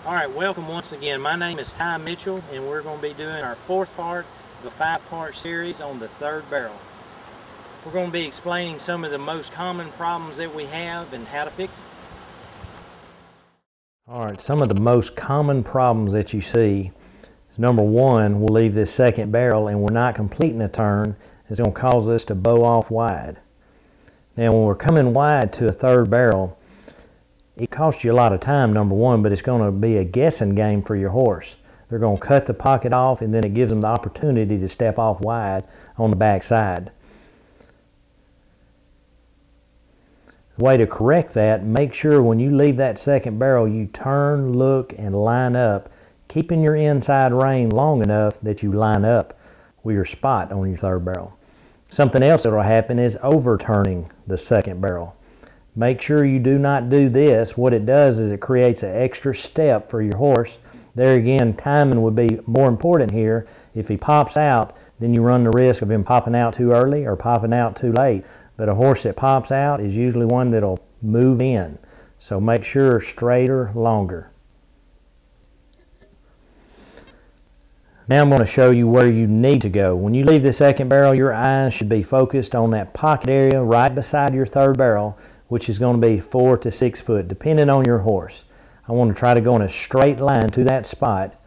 Alright, welcome once again. My name is Ty Mitchell and we're going to be doing our fourth part of a 5-part series on the third barrel. We're going to be explaining some of the most common problems that we have and how to fix them. Alright, some of the most common problems that you see is number one, we'll leave this second barrel and we're not completing a turn. It's going to cause us to bow off wide. Now when we're coming wide to a third barrel, it costs you a lot of time, number one, but it's going to be a guessing game for your horse. They're going to cut the pocket off and then it gives them the opportunity to step off wide on the back side. The way to correct that, make sure when you leave that second barrel you turn, look, and line up, keeping your inside rein long enough that you line up with your spot on your third barrel. Something else that will happen is overturning the second barrel. Make sure you do not do this. What it does is it creates an extra step for your horse. There again, timing would be more important here. If he pops out, then you run the risk of him popping out too early or popping out too late. But a horse that pops out is usually one that'll move in. So make sure straighter, longer. Now I'm going to show you where you need to go. When you leave the second barrel, your eyes should be focused on that pocket area right beside your third barrel, which is going to be 4 to 6 foot, depending on your horse. I want to try to go in a straight line to that spot,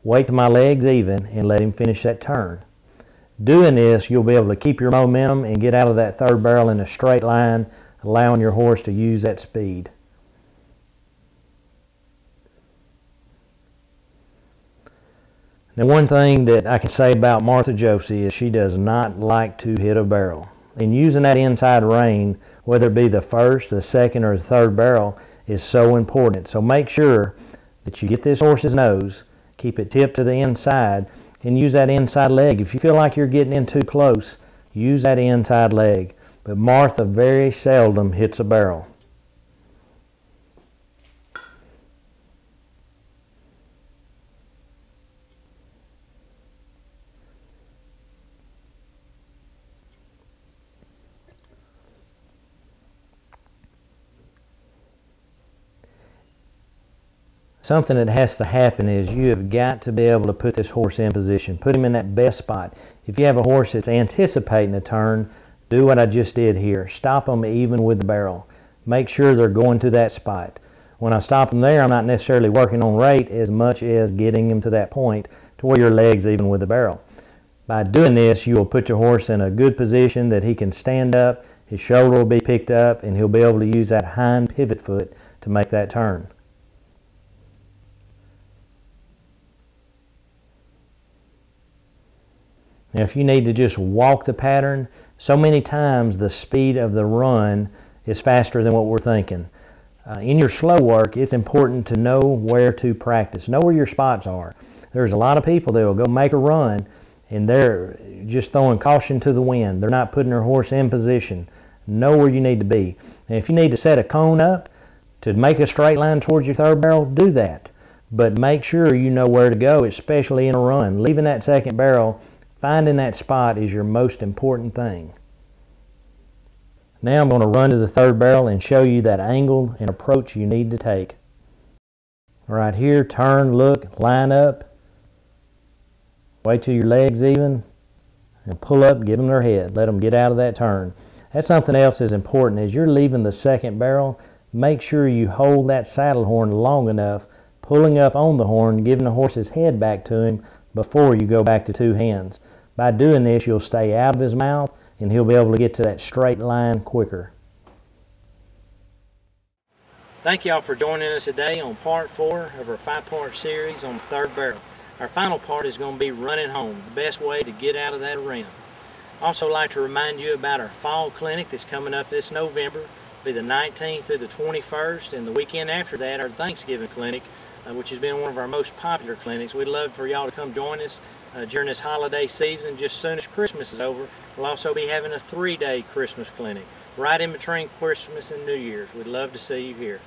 wait till my leg's even, and let him finish that turn. Doing this, you'll be able to keep your momentum and get out of that third barrel in a straight line, allowing your horse to use that speed. Now, one thing that I can say about Martha Josie is she does not like to hit a barrel. And using that inside rein, whether it be the first, the second, or the third barrel, is so important. So make sure that you get this horse's nose, keep it tipped to the inside, and use that inside leg. If you feel like you're getting in too close, use that inside leg. But Martha very seldom hits a barrel. Something that has to happen is you have got to be able to put this horse in position. Put him in that best spot. If you have a horse that's anticipating a turn, do what I just did here. Stop them even with the barrel. Make sure they're going to that spot. When I stop them there, I'm not necessarily working on rate as much as getting them to that point to where your leg's even with the barrel. By doing this, you will put your horse in a good position that he can stand up, his shoulder will be picked up, and he'll be able to use that hind pivot foot to make that turn. Now, if you need to just walk the pattern, so many times the speed of the run is faster than what we're thinking. In your slow work, it's important to know where to practice. Know where your spots are. There's a lot of people that will go make a run and they're just throwing caution to the wind. They're not putting their horse in position. Know where you need to be. And if you need to set a cone up to make a straight line towards your third barrel, do that. But make sure you know where to go, especially in a run. Leaving that second barrel, finding that spot is your most important thing. Now I'm going to run to the third barrel and show you that angle and approach you need to take. Right here, turn, look, line up. Wait till your leg's even. And pull up, give them their head. Let them get out of that turn. That's something else that's important. As you're leaving the second barrel, make sure you hold that saddle horn long enough, pulling up on the horn, giving the horse's head back to him before you go back to two hands. By doing this, you'll stay out of his mouth and he'll be able to get to that straight line quicker. Thank y'all for joining us today on part 4 of our 5-part series on the third barrel. Our final part is going to be running home, the best way to get out of that arena. Also like to remind you about our fall clinic that's coming up this November. It'll be the 19th through the 21st, and the weekend after that our Thanksgiving clinic, which has been one of our most popular clinics. We'd love for y'all to come join us during this holiday season. Just as soon as Christmas is over, we'll also be having a 3-day Christmas clinic right in between Christmas and New Year's. We'd love to see you here.